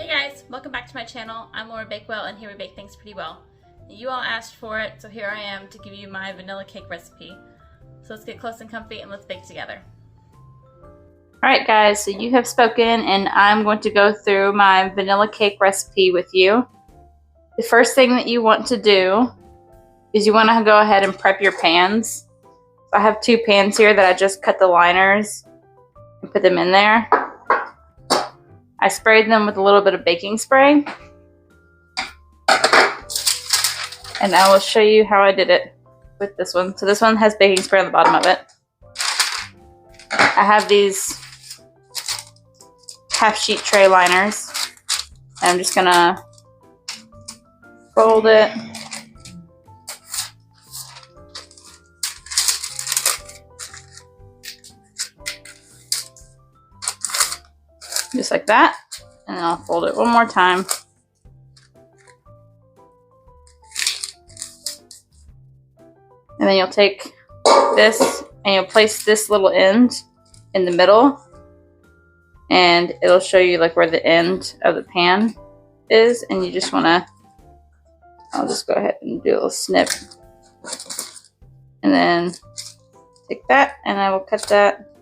guys, welcome back to my channel. I'm Laura Bakewell and here we bake things pretty well. You all asked for it, so here I am to give you my vanilla cake recipe. So let's get close and comfy and let's bake together. Alright guys, so you have spoken and I'm going to go through my vanilla cake recipe with you. The first thing that you want to do is you want to go ahead and prep your pans. So I have two pans here that I just cut the liners and put them in there. I sprayed them with a little bit of baking spray. And I will show you how I did it with this one. So this one has baking spray on the bottom of it. I have these half sheet tray liners. And I'm just gonna fold it. Just like that, and then I'll fold it one more time. And then you'll take this and you'll place this little end in the middle, and it'll show you like where the end of the pan is, and you just want to, I'll just go ahead and do a little snip. And then take that and I will cut that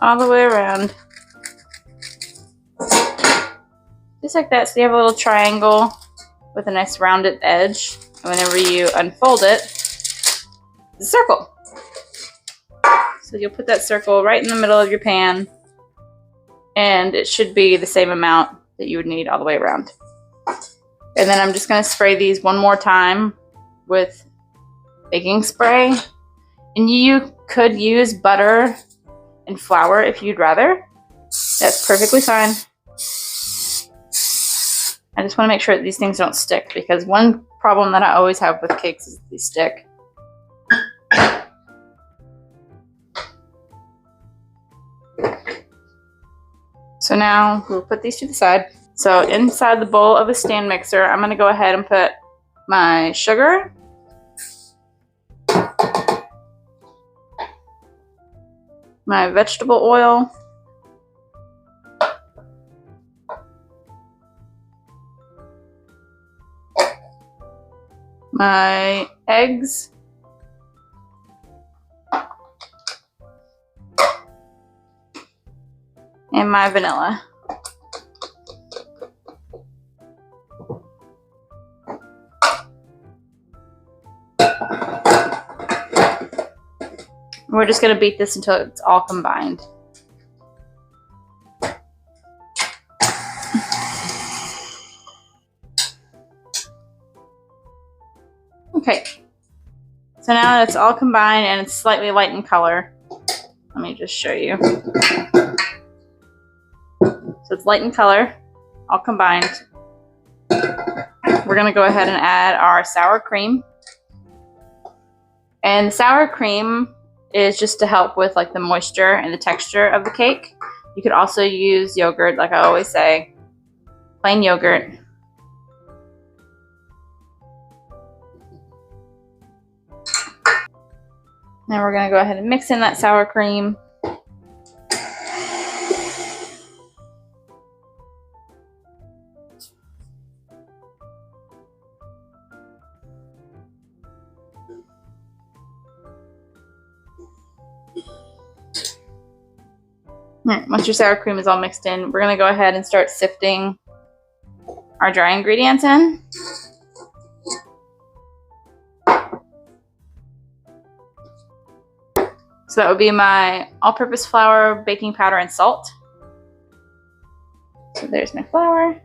all the way around. Just like that, so you have a little triangle with a nice rounded edge. And whenever you unfold it, it's a circle. So you'll put that circle right in the middle of your pan, and it should be the same amount that you would need all the way around. And then I'm just going to spray these one more time with baking spray. And you could use butter and flour if you'd rather. That's perfectly fine. I just want to make sure that these things don't stick, because one problem that I always have with cakes is they stick. So now we'll put these to the side. So inside the bowl of a stand mixer, I'm going to go ahead and put my sugar, my vegetable oil, my eggs, and my vanilla. We're just going to beat this until it's all combined. Okay, so now that it's all combined and it's slightly light in color, let me just show you. So it's light in color, all combined. We're going to go ahead and add our sour cream. And the sour cream is just to help with like the moisture and the texture of the cake. You could also use yogurt, like I always say, plain yogurt. Now we're going to go ahead and mix in that sour cream. Alright, once your sour cream is all mixed in, we're going to go ahead and start sifting our dry ingredients in. So that would be my all-purpose flour, baking powder, and salt. So there's my flour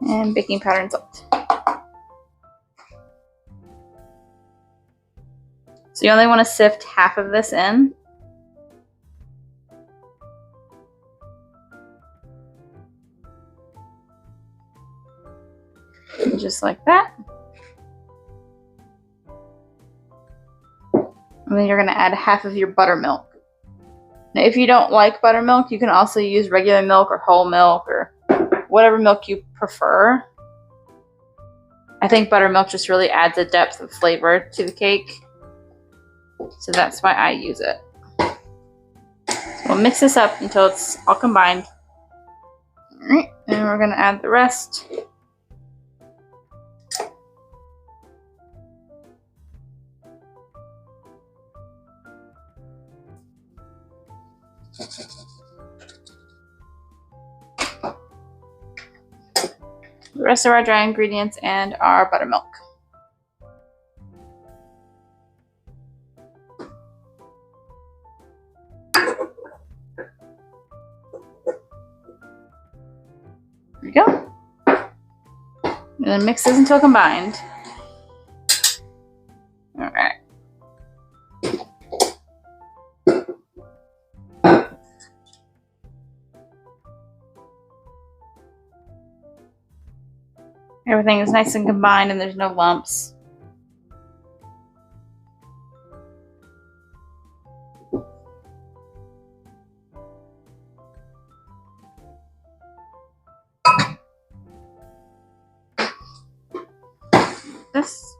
and baking powder and salt. So you only want to sift half of this in. And just like that. And then you're going to add half of your buttermilk. Now, if you don't like buttermilk, you can also use regular milk or whole milk or whatever milk you prefer. I think buttermilk just really adds a depth of flavor to the cake. So that's why I use it. So we'll mix this up until it's all combined. And we're going to add the rest. The rest of our dry ingredients and our buttermilk. There we go. And then mix this until combined. All right. Everything is nice and combined and there's no lumps. This.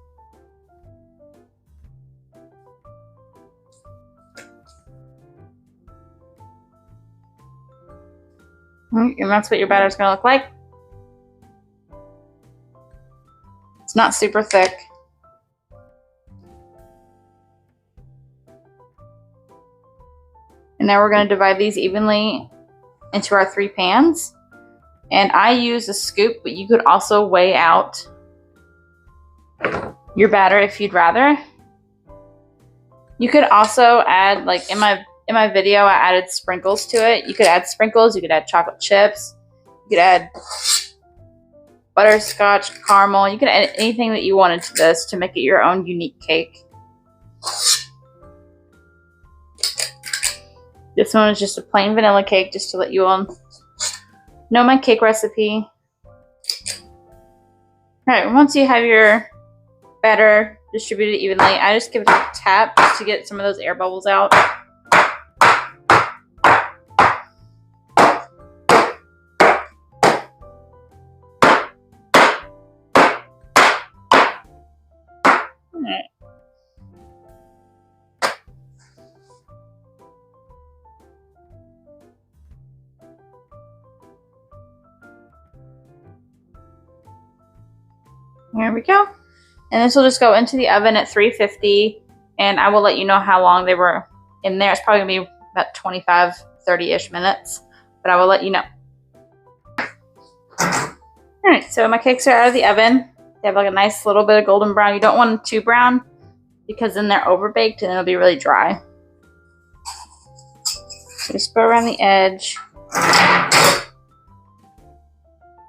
And that's what your batter is going to look like. It's not super thick. And now we're going to divide these evenly into our 3 pans. And I use a scoop, but you could also weigh out your batter if you'd rather. You could also add, like in my video, I added sprinkles to it. You could add sprinkles, you could add chocolate chips, you could add butterscotch, caramel. You can add anything that you wanted to this to make it your own unique cake. This one is just a plain vanilla cake, just to let you all know my cake recipe. Alright, once you have your batter distributed evenly, I just give it a tap just to get some of those air bubbles out. There we go. And this will just go into the oven at 350, and I will let you know how long they were in there. It's probably going to be about 25, 30-ish minutes, but I will let you know. Alright, so my cakes are out of the oven. They have like a nice little bit of golden brown. You don't want them too brown because then they're overbaked and it'll be really dry. Just go around the edge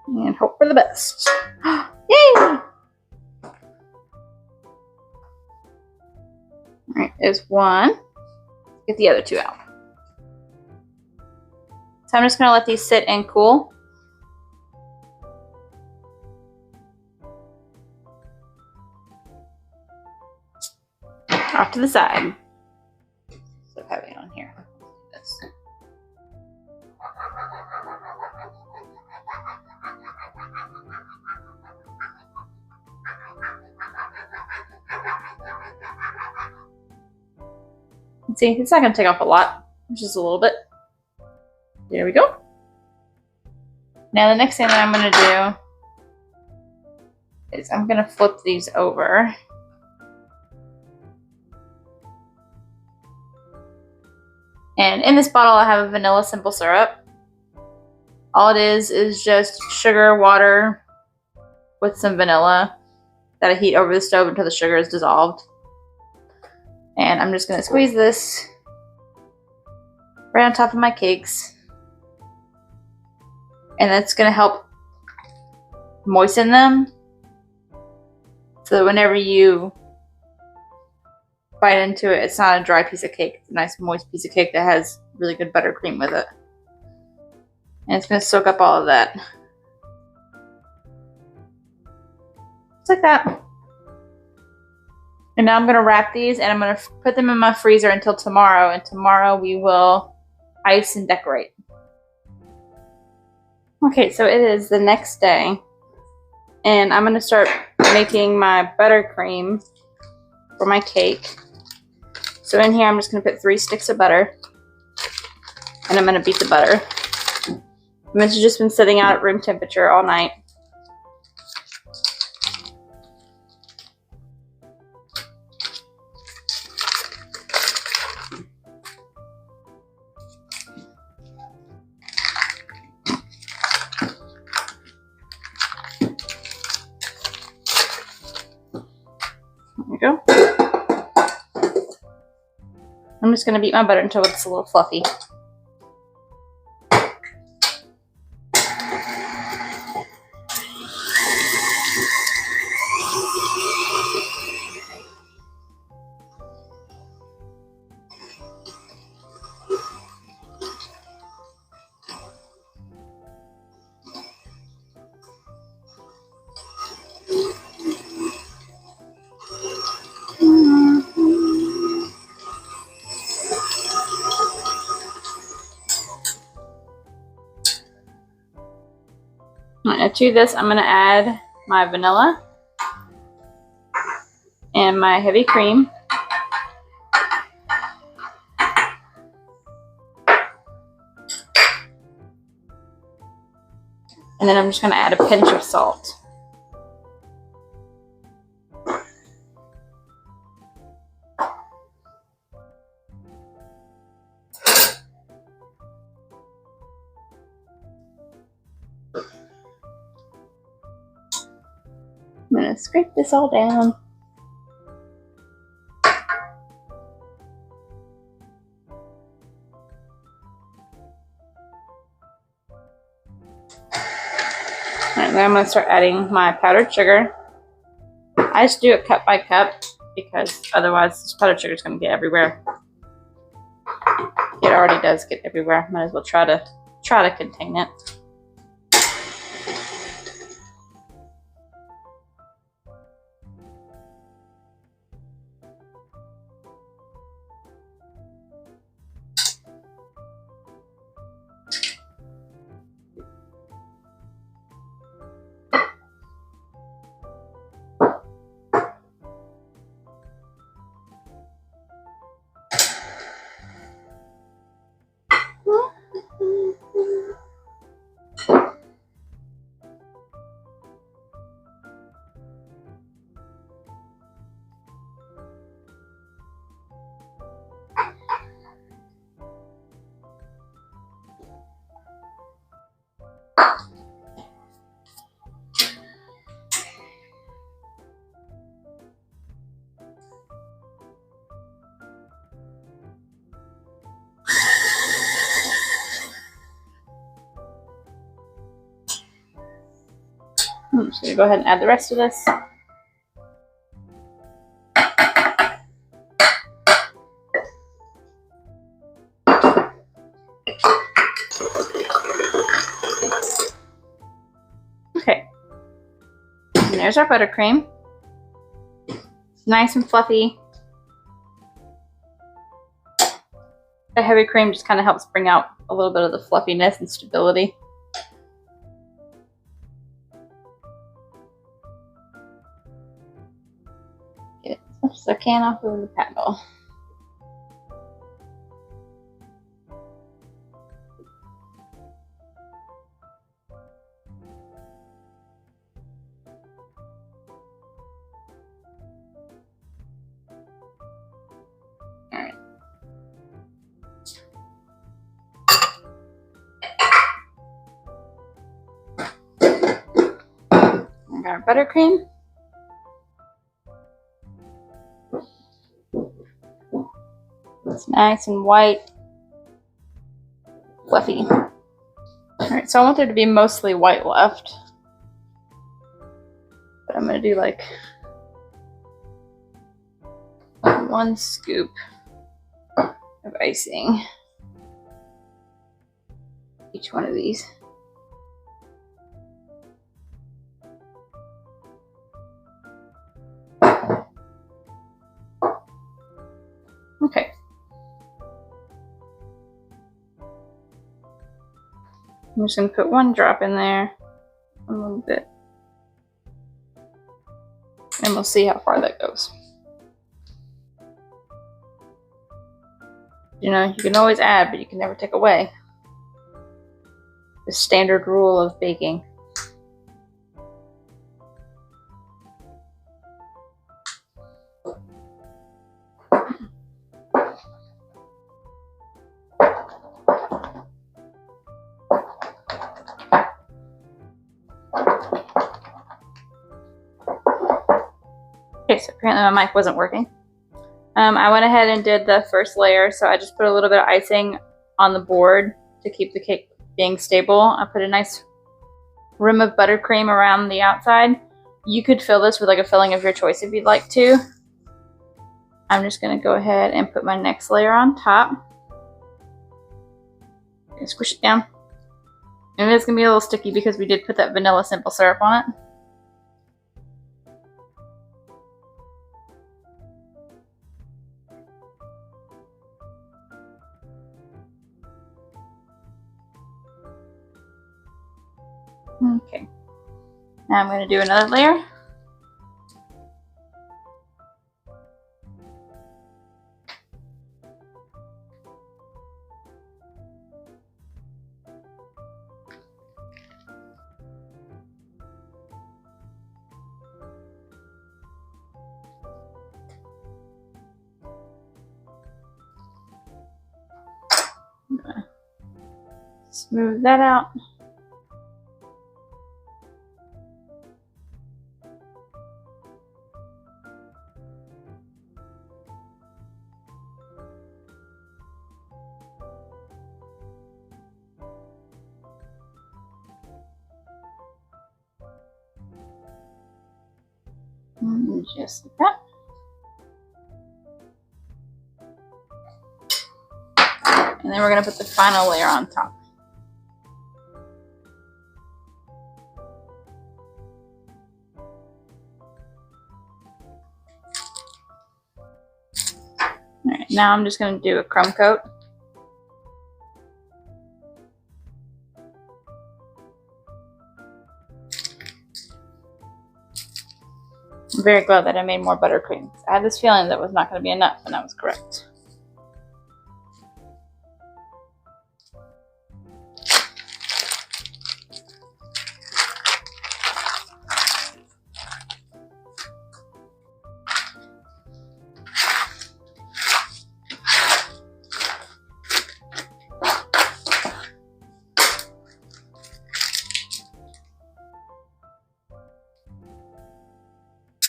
and hope for the best. Yay! Alright, there's one. Get the other 2 out. So I'm just going to let these sit and cool. Off to the side. So heavy on here. This. See, it's not going to take off a lot. It's just a little bit. There we go. Now the next thing that I'm going to do is I'm going to flip these over. And in this bottle I have a vanilla simple syrup. All it is just sugar, water with some vanilla that I heat over the stove until the sugar is dissolved. And I'm just going to squeeze this right on top of my cakes. And that's going to help moisten them. So that whenever you bite into it, it's not a dry piece of cake. It's a nice moist piece of cake that has really good buttercream with it. And it's going to soak up all of that. Just like that. And now I'm going to wrap these and I'm going to put them in my freezer until tomorrow. And tomorrow we will ice and decorate. Okay, so it is the next day. And I'm going to start making my buttercream for my cake. So in here I'm just going to put 3 sticks of butter. And I'm going to beat the butter. And this has just been sitting out at room temperature all night. There we go. I'm just going to beat my butter until it's a little fluffy. Now to this, I'm going to add my vanilla and my heavy cream. And then I'm just going to add a pinch of salt. I'm going to scrape this all down. And then I'm going to start adding my powdered sugar. I just do it cup by cup because otherwise this powdered sugar is going to get everywhere. It already does get everywhere. Might as well try to contain it. I'm just going to go ahead and add the rest of this. Okay. And there's our buttercream. It's nice and fluffy. The heavy cream just kind of helps bring out a little bit of the fluffiness and stability. Get as much as I can off of the paddle. Got our buttercream. It's nice and white, fluffy. Alright, so I want there to be mostly white left. But I'm going to do like 1 scoop of icing. Each one of these. Okay. I'm just going to put 1 drop in there, a little bit, and we'll see how far that goes. You know, you can always add, but you can never take away. the standard rule of baking. Okay, so apparently my mic wasn't working. I went ahead and did the first layer, so I just put a little bit of icing on the board to keep the cake being stable. I put a nice rim of buttercream around the outside. You could fill this with like a filling of your choice if you'd like to. I'm just going to go ahead and put my next layer on top. And squish it down. And it's going to be a little sticky because we did put that vanilla simple syrup on it. Okay, now I'm going to do another layer. I'm going to smooth that out. Just like that. And then we're going to put the final layer on top. Alright, now I'm just going to do a crumb coat. I'm very glad that I made more buttercream. I had this feeling that was not going to be enough, and I was correct.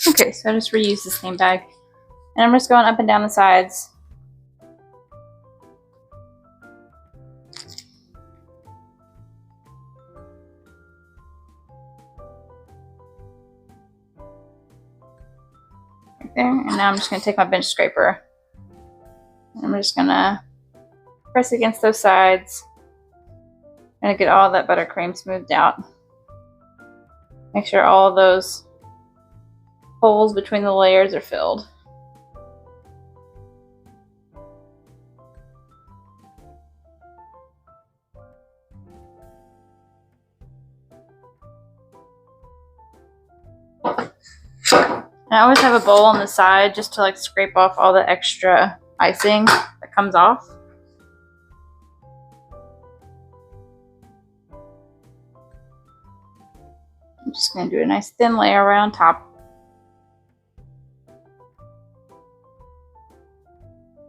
Okay, so I just reuse the same bag. And I'm just going up and down the sides. Right there. And now I'm just going to take my bench scraper. And I'm just going to press against those sides. And get all that buttercream smoothed out. Make sure all those holes between the layers are filled. I always have a bowl on the side just to like scrape off all the extra icing that comes off. I'm just going to do a nice thin layer around top.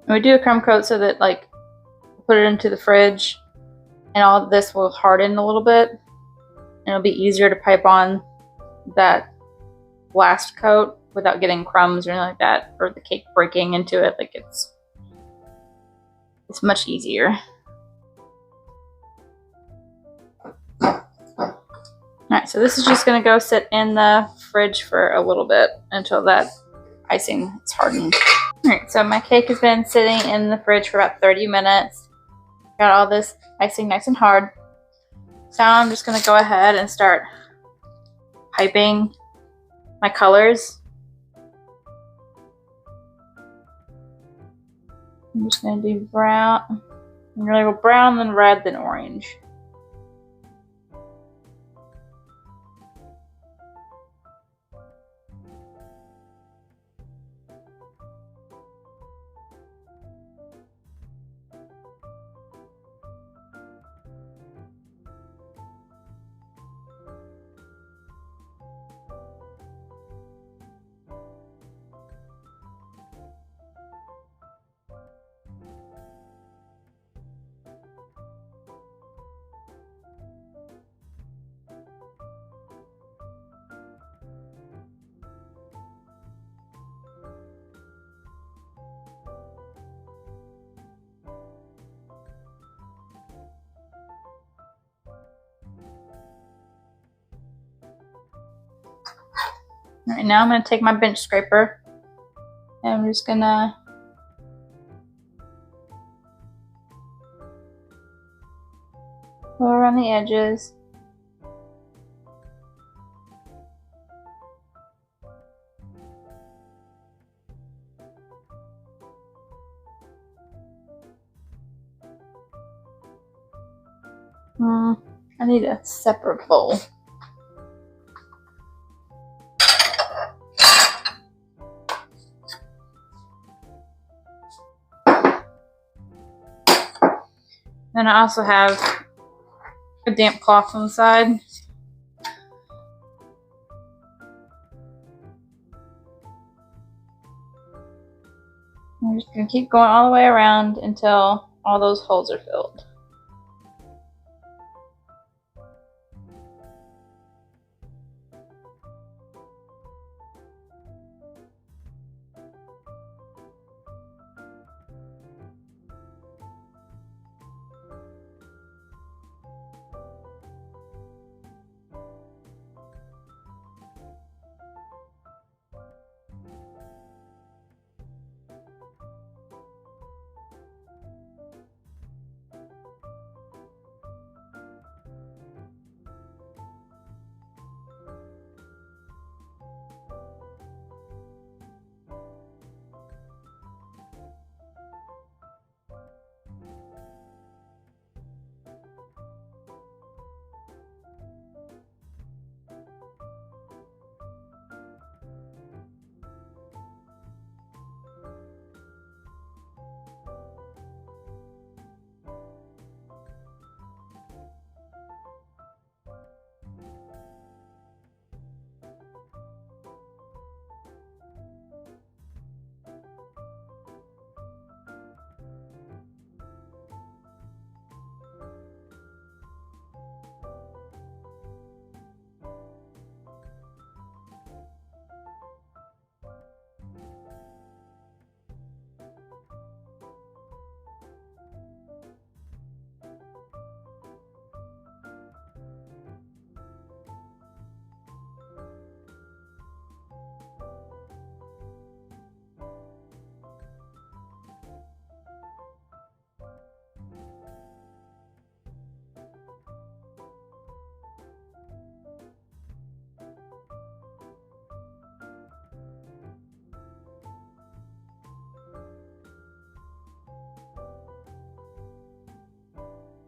And we do a crumb coat so that like put it into the fridge and all of this will harden a little bit and it'll be easier to pipe on that last coat without getting crumbs or anything like that, or the cake breaking into it. Like it's much easier. Alright, so this is just going to go sit in the fridge for a little bit until that icing is hardened. Alright, so my cake has been sitting in the fridge for about 30 minutes. Got all this icing nice and hard. So now I'm just going to go ahead and start piping my colors. I'm just going to do brown. I'm going to go brown, then red, then orange. Alright, now I'm going to take my bench scraper and I'm just going to go around the edges. I need a separate bowl. Then I also have a damp cloth on the side. I'm just going to keep going all the way around until all those holes are filled.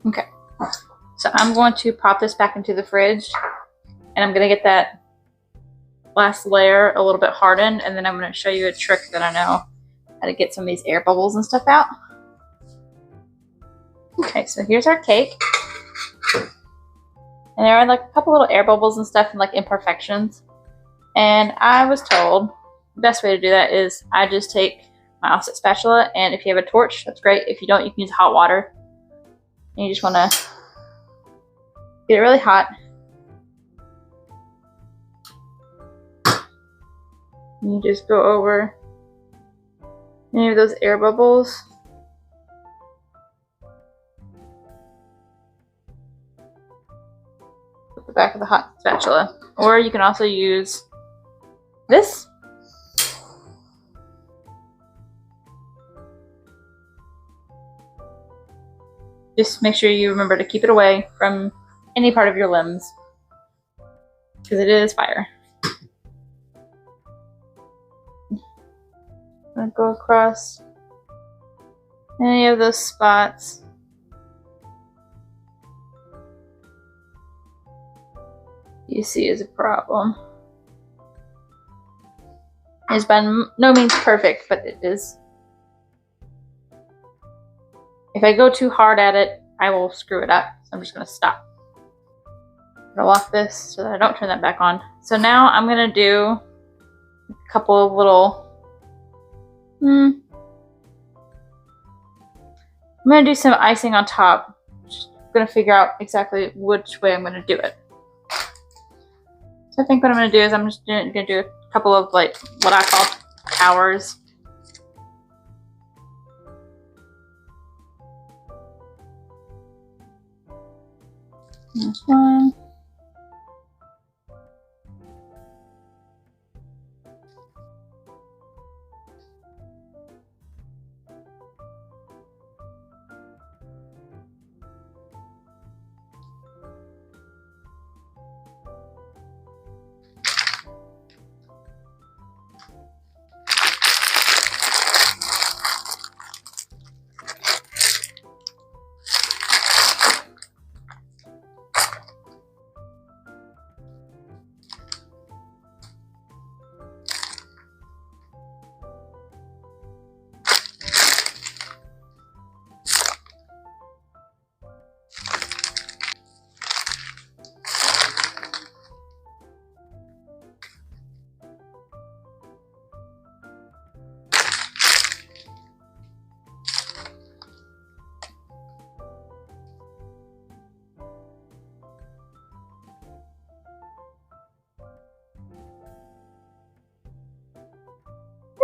Okay, so I'm going to pop this back into the fridge and I'm going to get that last layer a little bit hardened, and then I'm going to show you a trick that I know how to get some of these air bubbles and stuff out. Okay, so here's our cake. And there are like a couple little air bubbles and stuff and like imperfections. And I was told the best way to do that is I just take my offset spatula, and if you have a torch, that's great. If you don't, you can use hot water. And you just want to get it really hot. And you just go over any of those air bubbles. With the back of the hot spatula. Or you can also use this. Just make sure you remember to keep it away from any part of your limbs, because it is fire. I'm going to go across any of those spots. You see is a problem. It's by no means perfect, but it is. If I go too hard at it, I will screw it up. So I'm just going to stop. I'm going to lock this so that I don't turn that back on. So now I'm going to do a couple of little... I'm going to do some icing on top. Just going to figure out exactly which way I'm going to do it. So I think what I'm going to do is I'm just going to do a couple of like what I call towers. There's one.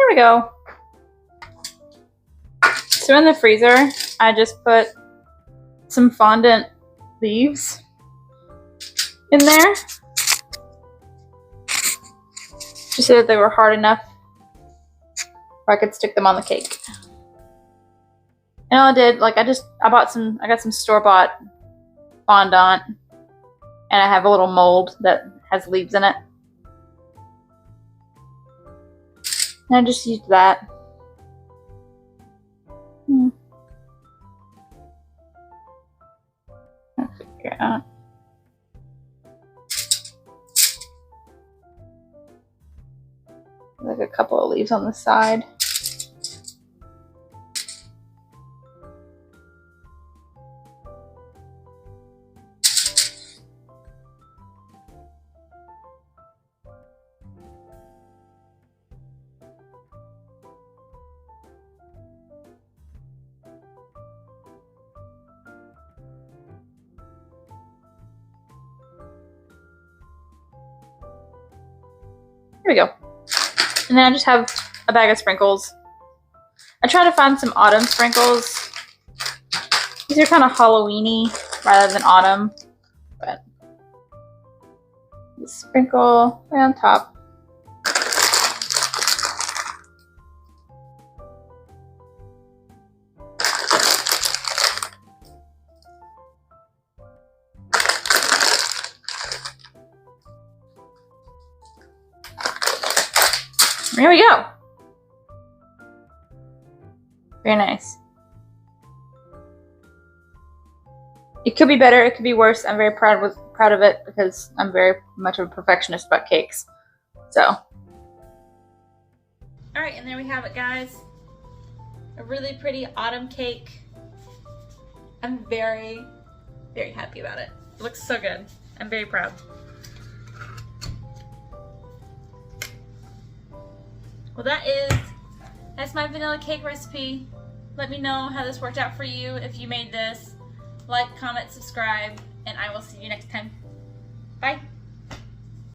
There we go. So in the freezer, I just put some fondant leaves in there, just so that they were hard enough where I could stick them on the cake. And all I did, like I got some store-bought fondant, and I have a little mold that has leaves in it. And I just used that. Let's figure out. Like a couple of leaves on the side. Here we go. And then I just have a bag of sprinkles. I try to find some autumn sprinkles. These are kind of Halloween-y rather than autumn, but sprinkle right on top. There we go. Very nice. It could be better, it could be worse. I'm very proud of it because I'm very much of a perfectionist about cakes. So. Alright, and there we have it, guys. A really pretty autumn cake. I'm very, very happy about it. It looks so good. I'm very proud. Well, that's my vanilla cake recipe. Let me know how this worked out for you if you made this. Like, comment, subscribe, and I will see you next time. Bye.